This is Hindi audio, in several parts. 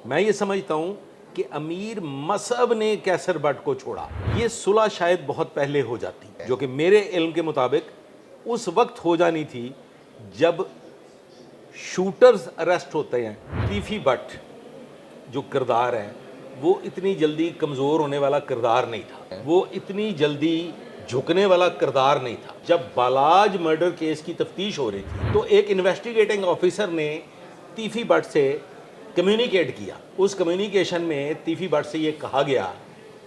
मैं ये समझता हूँ कि अमीर मसहब ने कैसर बट को छोड़ा। ये सुलह शायद बहुत पहले हो जाती, जो कि मेरे इल्म के मुताबिक उस वक्त हो जानी थी जब शूटर्स अरेस्ट होते हैं। तीफी बट जो किरदार है वो इतनी जल्दी कमज़ोर होने वाला किरदार नहीं था, वो इतनी जल्दी झुकने वाला किरदार नहीं था। जब बालाज मर्डर केस की तफ्तीश हो रही थी तो एक इन्वेस्टिगेटिंग ऑफिसर ने तीफी बट से कम्युनिकेट किया। उस कम्युनिकेशन में तीफी बट से ये कहा गया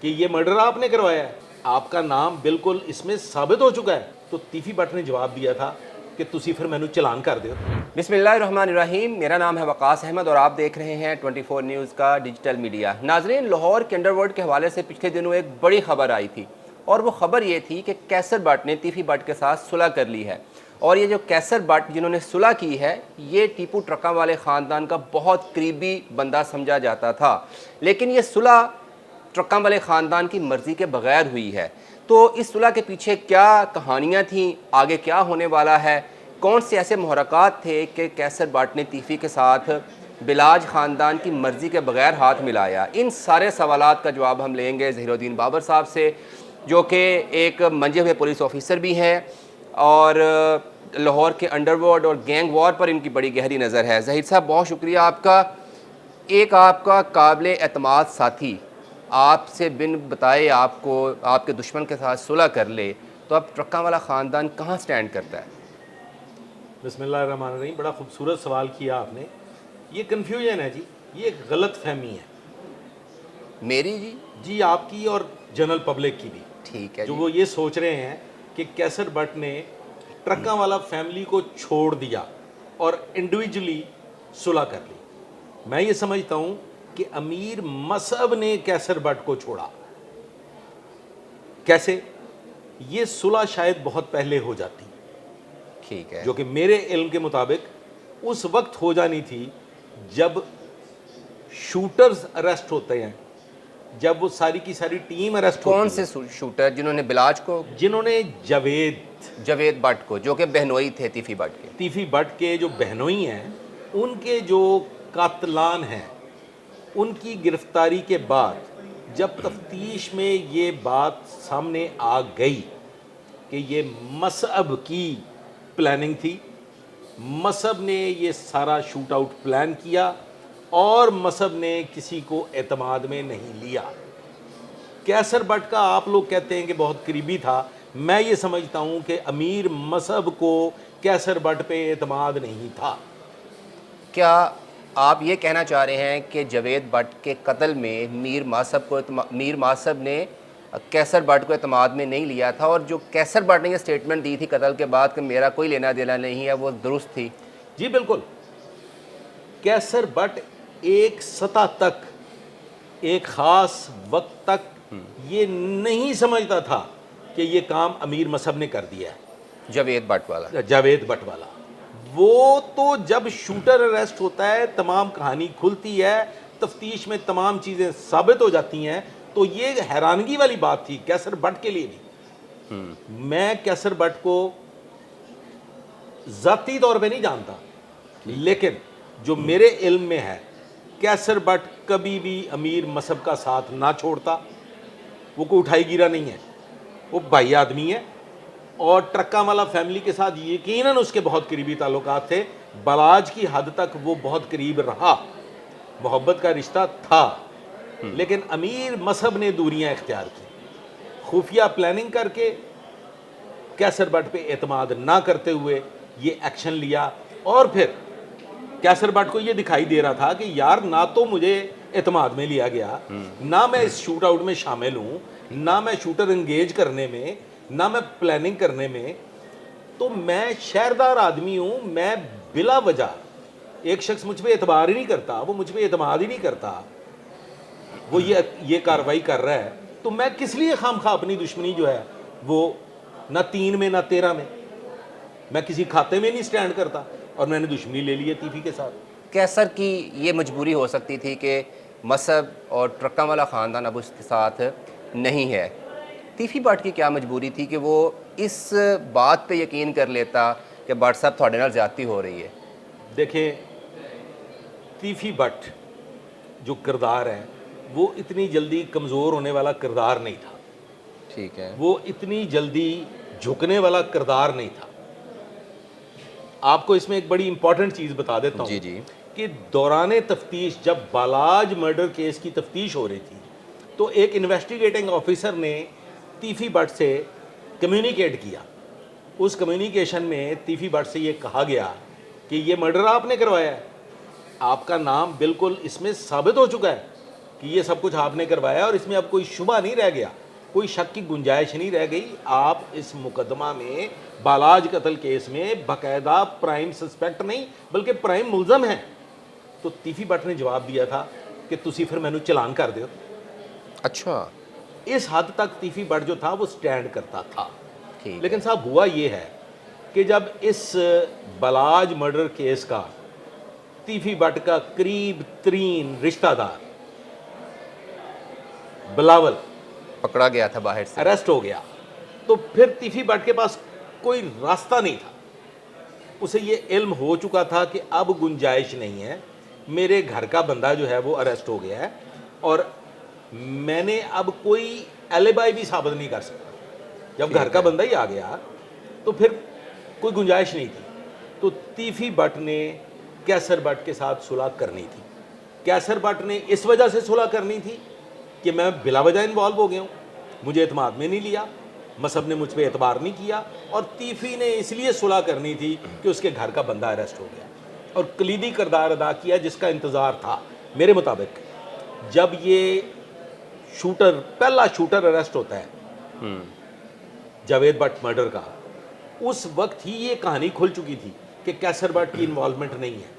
कि ये मर्डर आपने करवाया है, आपका नाम बिल्कुल इसमें साबित हो चुका है। तो तीफी बट ने जवाब दिया था कि तुसी फिर मैनू चलान कर दो। बिस्मिल्लाहिर्रहमानिर्रहीम। मेरा नाम है वकास अहमद और आप देख रहे हैं 24 न्यूज़ का डिजिटल मीडिया। नाजरीन, लाहौर के अंडरवर्ल्ड के हवाले से पिछले दिनों एक बड़ी खबर आई थी और वो खबर ये थी कि कैसर बट ने तीफी बट के साथ सुलह कर ली है। और ये जो कैसर बट जिन्होंने सुलह की है, ये टीपू ट्रका वाले ख़ानदान का बहुत करीबी बंदा समझा जाता था, लेकिन ये सुलह ट्रका वाले ख़ानदान की मर्ज़ी के बगैर हुई है। तो इस सुलह के पीछे क्या कहानियाँ थीं, आगे क्या होने वाला है, कौन से ऐसे मुहरक़ात थे कि कैसर बट ने तीफ़ी के साथ बिलाज ख़ानदान की मर्ज़ी के बगैर हाथ मिलाया, इन सारे सवालात का जवाब हम लेंगे ज़हीरुद्दीन बाबर साहब से, जो कि एक मंजे हुए पुलिस ऑफिसर भी हैं और लाहौर के अंडरवर्ल्ड और गैंग वॉर पर इनकी बड़ी गहरी नज़र है। ज़हीर साहब, बहुत शुक्रिया आपका। एक आपका काबिल एतमाद साथी आपसे बिन बताए आपको आपके दुश्मन के साथ सुलह कर ले, तो अब ट्रक्का वाला ख़ानदान कहाँ स्टैंड करता है? बिस्मिल्लाहिर्रहमानिर्रहीम। बड़ा खूबसूरत सवाल किया आपने। ये कन्फ्यूजन है जी, ये एक गलत फहमी है मेरी जी? जी, आपकी और जनरल पब्लिक की भी। ठीक है जो जी। वो ये सोच रहे हैं कि कैसर बट ने ट्रक्का वाला फैमिली को छोड़ दिया और इंडिविजुअली सुलह कर ली। मैं ये समझता हूँ कि अमीर मसहब ने कैसर बट को छोड़ा। कैसे? ये सुलह शायद बहुत पहले हो जाती, ठीक है। जो कि मेरे इल्म के मुताबिक उस वक्त हो जानी थी जब शूटर्स अरेस्ट होते हैं, जब वो सारी की सारी टीम अरेस्ट कौन होती से है। शूटर जिन्होंने बिलाज को, जिन्होंने जवेद बट को, जो कि बहनोई थे तीफी बट के? तीफी बट के जो बहनोई हैं, उनके जो कातलान हैं, उनकी गिरफ्तारी के बाद जब तफ्तीश में ये बात सामने आ गई कि ये मसहब की प्लानिंग थी, मसहब ने ये सारा शूट आउट प्लान किया और मसहब ने किसी को एतमाद में नहीं लिया। कैसर बट का आप लोग कहते हैं कि बहुत करीबी था, मैं ये समझता हूँ कि अमीर मसहब को कैसर बट पे एतमाद नहीं था। क्या आप ये कहना चाह रहे हैं कि जवेद बट के कत्ल में मीर मासब ने कैसर बट को एतमाद में नहीं लिया था, और जो कैसर बट ने ये स्टेटमेंट दी थी कत्ल के बाद कि मेरा कोई लेना देना नहीं है, वो दुरुस्त थी? जी बिल्कुल। कैसर बट एक सतह तक, एक ख़ास वक्त तक ये नहीं समझता था कि ये काम अमीर मसहब ने कर दिया है। जवेद बट वाला? जावेद बट वाला वो तो जब शूटर अरेस्ट होता है, तमाम कहानी खुलती है, तफ्तीश में तमाम चीज़ें साबित हो जाती हैं, तो ये हैरानगी वाली बात थी कैसर बट के लिए भी। मैं कैसर बट को ज़ाती तौर पे नहीं जानता, लेकिन जो मेरे इल्म में है, कैसर बट कभी भी अमीर मसहब का साथ ना छोड़ता। वो कोई उठाई गिरा नहीं है, वो भाई आदमी है और ट्रक्का वाला फैमिली के साथ यकीनन उसके बहुत करीबी ताल्लुकात थे। बलाज की हद तक वो बहुत करीब रहा, मोहब्बत का रिश्ता था, लेकिन अमीर मसहब ने दूरियां इख्तियार की, खुफिया प्लानिंग करके कैसर बट पे एतमाद ना करते हुए ये एक्शन लिया। और फिर कैसर बट को ये दिखाई दे रहा था कि यार, ना तो मुझे एतमाद में लिया गया, ना मैं इस शूट आउट में शामिल हूँ, ना मैं शूटर इंगेज करने में, ना मैं प्लानिंग करने में, तो मैं शहरदार आदमी हूँ, मैं बिला वजह एक शख्स मुझ पर एतबार ही नहीं करता, वो मुझ पर एतमाद ही नहीं करता, वो ये कार्रवाई कर रहा है, तो मैं किस लिए खामखा अपनी दुश्मनी जो है वो ना 3 में ना 13 में, मैं किसी खाते में नहीं स्टैंड करता, और मैंने दुश्मनी ले ली है तीफी के साथ। कैसर की ये मजबूरी हो सकती थी कि मसहब और ट्रक्का वाला ख़ानदान अब उसके साथ नहीं है। तीफी बट की क्या मजबूरी थी कि वो इस बात पे यकीन कर लेता कि बट साहब थोड़े नाल ज़्यादती हो रही है? देखें, तीफी बट जो किरदार है वो इतनी जल्दी कमज़ोर होने वाला किरदार नहीं था, ठीक है। वो इतनी जल्दी झुकने वाला किरदार नहीं था। आपको इसमें एक बड़ी इंपॉर्टेंट चीज़ बता देता जी हूँ जी। कि दौरान तफ्तीश जब बालाज मर्डर केस की तफ्तीश हो रही थी तो एक इन्वेस्टिगेटिंग ऑफिसर ने तीफी भट्ट से कम्युनिकेट किया। उस कम्युनिकेशन में तीफी भट्ट से ये कहा गया कि ये मर्डर आपने करवाया है, आपका नाम बिल्कुल इसमें साबित हो चुका है कि ये सब कुछ आपने करवाया और इसमें अब कोई शुबा नहीं रह गया, कोई शक की गुंजाइश नहीं रह गई। आप इस मुकदमा में बालाज कत्ल केस में बाकायदा प्राइम सस्पेक्ट नहीं बल्कि प्राइम मुलजम हैं। तो तीफी भट्ट ने जवाब दिया था कि तुसी फिर मैनू चलान कर दो। अच्छा, इस हद तक तीफी भट्ट जो था वो स्टैंड करता था। ठीक। लेकिन साहब हुआ ये है कि जब इस बालाज मर्डर केस का तीफी भट्ट का करीब तरीन रिश्तेदार बिलावल पकड़ा गया था बाहर से। अरेस्ट हो गया तो फिर तीफी भट्ट के पास कोई रास्ता नहीं था। उसे ये इल्म हो चुका था कि अब गुंजाइश नहीं है, मेरे घर का बंदा जो है वो अरेस्ट हो गया है और मैंने अब कोई एलिबाई भी साबित नहीं कर सकता। जब घर का बंदा ही आ गया तो फिर कोई गुंजाइश नहीं थी। तो तीफी भट्ट ने कैसर भट्ट के साथ सुलह करनी थी। कैसर भट्ट ने इस वजह से सुलह करनी थी कि मैं बिला वजह इन्वॉल्व हो गया हूँ, मुझे एतमाद में नहीं लिया, मसहब ने मुझ पर एतबार नहीं किया, और तीफी ने इसलिए सुलह करनी थी कि उसके घर का बंदा अरेस्ट हो गया और कलीदी किरदार अदा किया जिसका इंतज़ार था। मेरे मुताबिक जब ये शूटर पहला शूटर अरेस्ट होता है जावेद भट्ट मर्डर का, उस वक्त ही ये कहानी खुल चुकी थी कि कैसर भट्ट की इन्वॉल्वमेंट नहीं है।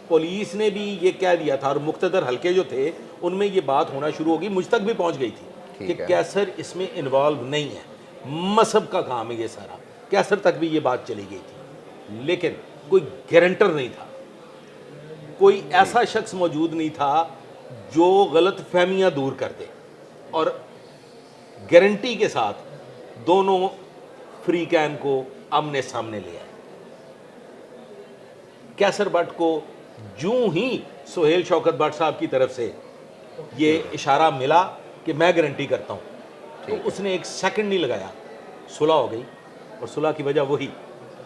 पुलिस ने भी ये कह दिया था और मुख्तदर हल्के जो थे उनमें ये बात होना शुरू होगी, मुझ तक भी पहुंच गई थी कि कैसर इसमें इन्वॉल्व नहीं है, मसहब का काम है ये सारा। कैसर तक भी ये बात चली गई थी, लेकिन कोई गारंटर नहीं था, कोई ऐसा शख्स मौजूद नहीं था जो गलत फहमियाँ दूर कर दे और गारंटी के साथ दोनों फ्री कैन को आमने सामने ले आए। कैसर भट्ट को यूं ही सुहेल शौकत भट्ट साहब की तरफ से ये इशारा मिला कि मैं गारंटी करता हूँ, तो उसने एक सेकंड नहीं लगाया, सुलह हो गई। और सुलह की वजह वही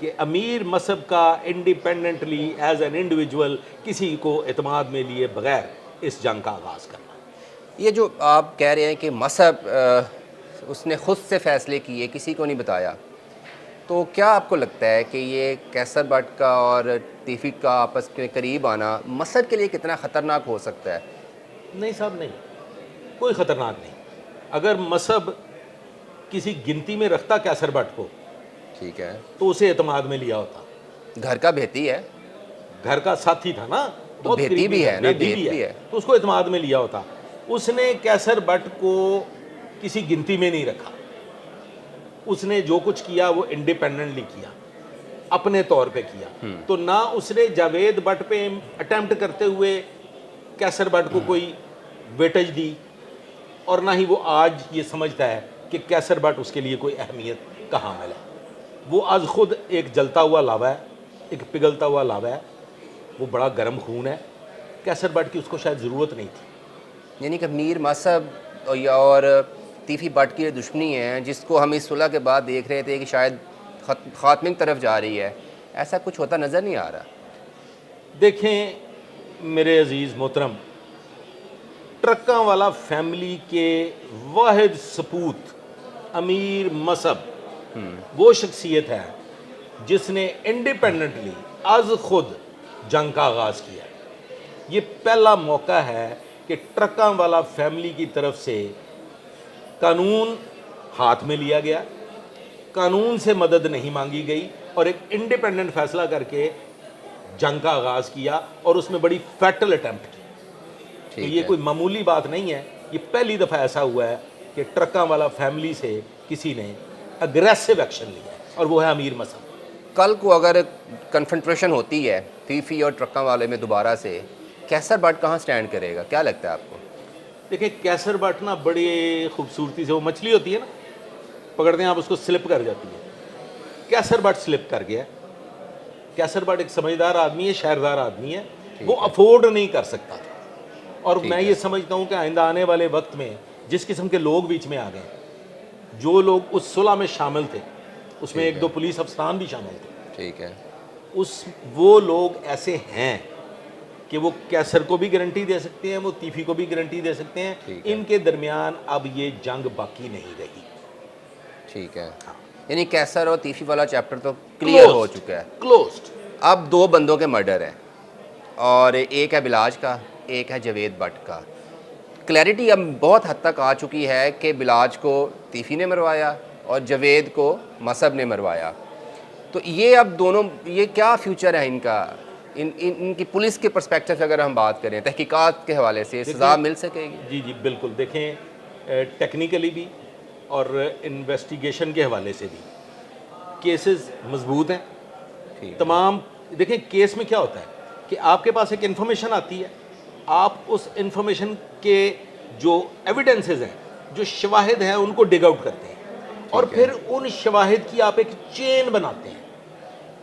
कि अमीर मसहब का इंडिपेंडेंटली एज एन इंडिविजुअल किसी को एतमाद में लिए बगैर इस जंग का आगाज़ करना। ये जो आप कह रहे हैं कि मसहब उसने ख़ुद से फ़ैसले किए, किसी को नहीं बताया, तो क्या आपको लगता है कि ये कैसर भट्ट का और तीफी का आपस के करीब आना मसहब के लिए कितना ख़तरनाक हो सकता है? नहीं साहब, नहीं, कोई ख़तरनाक नहीं। अगर मसहब किसी गिनती में रखता कैसर भट्ट को, ठीक है, तो उसे एतमाद में लिया होता। घर का भेती है, घर का साथी था ना, तो भेती भी है ना, भेती भी है, तो उसको एतमाद में लिया होता। उसने कैसर भट्ट को किसी गिनती में नहीं रखा, उसने जो कुछ किया वो इंडिपेंडेंटली किया, अपने तौर पे किया। तो ना उसने जावेद भट्ट पे अटेम्प्ट करते हुए कैसर भट्ट को कोई वेटेज दी और ना ही वो आज ये समझता है कि कैसर भट्ट उसके लिए कोई अहमियत का हामिल है। वो आज खुद एक जलता हुआ लावा है, एक पिघलता हुआ लावा है, वो बड़ा गर्म खून है। कैसर भट्ट की उसको शायद ज़रूरत नहीं थी। यानी कि मीर मसहब और तीफी भट्ट की दुश्मनी है जिसको हम इस सुलह के बाद देख रहे थे कि शायद ख़ात्मे की तरफ जा रही है, ऐसा कुछ होता नज़र नहीं आ रहा। देखें मेरे अजीज़ मोहतरम, ट्रक्का वाला फैमिली के वाहिद सपूत अमीर मसहब वो शख्सियत है जिसने इंडिपेंडेंटली आज खुद जंग का आगाज़ किया। ये पहला मौका है कि ट्रक्का वाला फैमिली की तरफ से कानून हाथ में लिया गया, कानून से मदद नहीं मांगी गई और एक इंडिपेंडेंट फैसला करके जंग का आगाज़ किया और उसमें बड़ी फैटल अटैम्प्ट की। तो ये कोई मामूली बात नहीं है, ये पहली दफ़ा ऐसा हुआ है कि ट्रक्का वाला फैमिली से किसी ने अग्रेसिव एक्शन लिया और वो है अमीर मसहब। कल को अगर कन्फ्रंटेशन होती है तीफी और ट्रक्का वाले में दोबारा से, कैसर भट्ट कहाँ स्टैंड करेगा, क्या लगता है आपको? देखिए कैसर भट्ट ना बड़ी खूबसूरती से, वो मछली होती है ना, पकड़ते हैं आप उसको, स्लिप कर जाती है। कैसर भट्ट स्लिप कर गया। कैसर भट्ट एक समझदार आदमी है, शहरदार आदमी है, वो अफोर्ड नहीं कर सकता था और ठीक मैं है। ये समझता हूँ कि आइंदा आने वाले वक्त में जिस किस्म के लोग बीच में आ गए, जो लोग उस सुलह में शामिल थे, उसमें ठीक एक दो है। पुलिस अफसरान भी शामिल थे, ठीक है। वो लोग ऐसे हैं कि वो कैसर को भी गारंटी दे सकते हैं, वो तीफी को भी गारंटी दे सकते हैं। ठीक है। इनके दरमियान अब ये जंग बाकी नहीं रही। ठीक है। यानी कैसर और तीफी वाला चैप्टर तो क्लियर हो चुका है। क्लोज्ड। अब दो बंदों के मर्डर हैं और एक है बिलाज का, एक है जवेद भट्ट का। क्लैरिटी अब बहुत हद तक आ चुकी है कि बिलाज को तीफी ने मरवाया और जवेद को मसब ने मरवाया। तो ये अब दोनों, ये क्या फ्यूचर है इनका, इनकी पुलिस के पर्सपेक्टिव से अगर हम बात करें, तहकीकात के हवाले से सज़ा मिल सकेगी? जी जी बिल्कुल। देखें, टेक्निकली भी और इन्वेस्टिगेशन के हवाले से भी केसेस मजबूत हैं ठीक। तमाम। देखें, केस में क्या होता है कि आपके पास एक इन्फॉर्मेशन आती है, आप उस इन्फॉर्मेशन के जो एविडेंसेस हैं, जो शवाहिद हैं, उनको डिग आउट करते हैं और फिर उन शवाहिद की आप एक चेन बनाते हैं,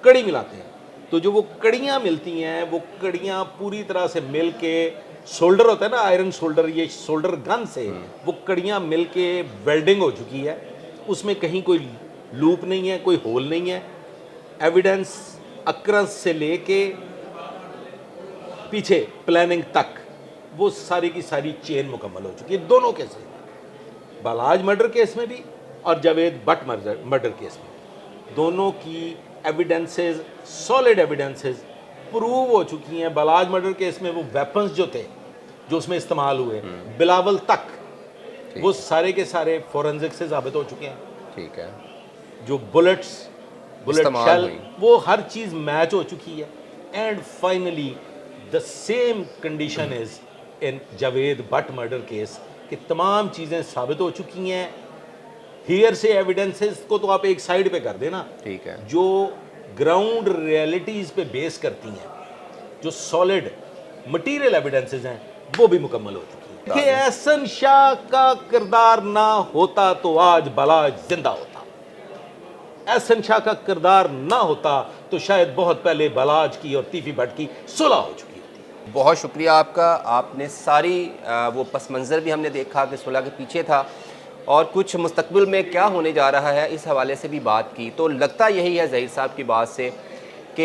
कड़ी मिलाते हैं। तो जो वो कड़ियाँ मिलती हैं, वो कड़ियाँ पूरी तरह से मिल के, शोल्डर होता है ना, आयरन शोल्डर, ये शोल्डर गन से वो कड़ियाँ मिल के वेल्डिंग हो चुकी है। उसमें कहीं कोई लूप नहीं है, कोई होल नहीं है। एविडेंस अक्रंस से लेके पीछे प्लानिंग तक वो सारी की सारी चेन मुकम्मल हो चुकी है दोनों केसेस में, बालाज मर्डर केस में भी और जावेद भट्ट मर्डर केस में। दोनों की एविडेंसेस, सॉलिड एविडेंसेस प्रूव हो चुकी हैं। बालाज मर्डर केस में वो वेपन्स जो थे, जो उसमें इस्तेमाल हुए, बिलावल तक, वो सारे के सारे फोरेंसिक से साबित हो चुके हैं। ठीक है। जो बुलेट इस्तेमाल शेल, हुई। वो हर चीज़ मैच हो चुकी है। And finally the same condition is in Javed Bhatt murder case कि तमाम चीज़ें साबित हो चुकी हैं। हियर से एविडेंसेस को तो आप एक साइड पे कर देना, ठीक है। जो ग्राउंड रियलिटीज़ पे बेस करती हैं, जो सॉलिड मटेरियल एविडेंसेस हैं, वो भी मुकम्मल हो चुकी हैं। कि एहसन शाह का किरदार ना होता तो आज बालाज जिंदा होता। एहसन शाह का किरदार ना होता तो शायद बहुत पहले बालाज की और तीफी भट्ट की सुलह हो चुकी होती। बहुत शुक्रिया आपका। आपने सारी वो पस मंज़र भी हमने देखा कि सुलह के पीछे था, और कुछ मुस्तकबिल में क्या होने जा रहा है इस हवाले से भी बात की। तो लगता यही है ज़हीर साहब की बात से कि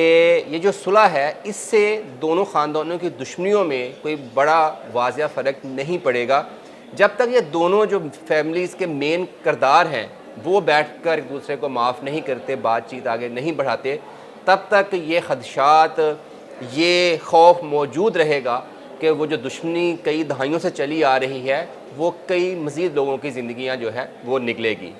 ये जो सुलह है, इससे दोनों ख़ानदानों की दुश्मनियों में कोई बड़ा वाज़िया फ़र्क नहीं पड़ेगा। जब तक ये दोनों जो फैमिलीज़ के मेन किरदार हैं वो बैठकर एक दूसरे को माफ़ नहीं करते, बातचीत आगे नहीं बढ़ाते, तब तक ये खदशात, ये खौफ मौजूद रहेगा कि वो जो दुश्मनी कई दहाइयों से चली आ रही है, वो कई मज़ीद लोगों की ज़िंदगियाँ जो है वो निकलेगी।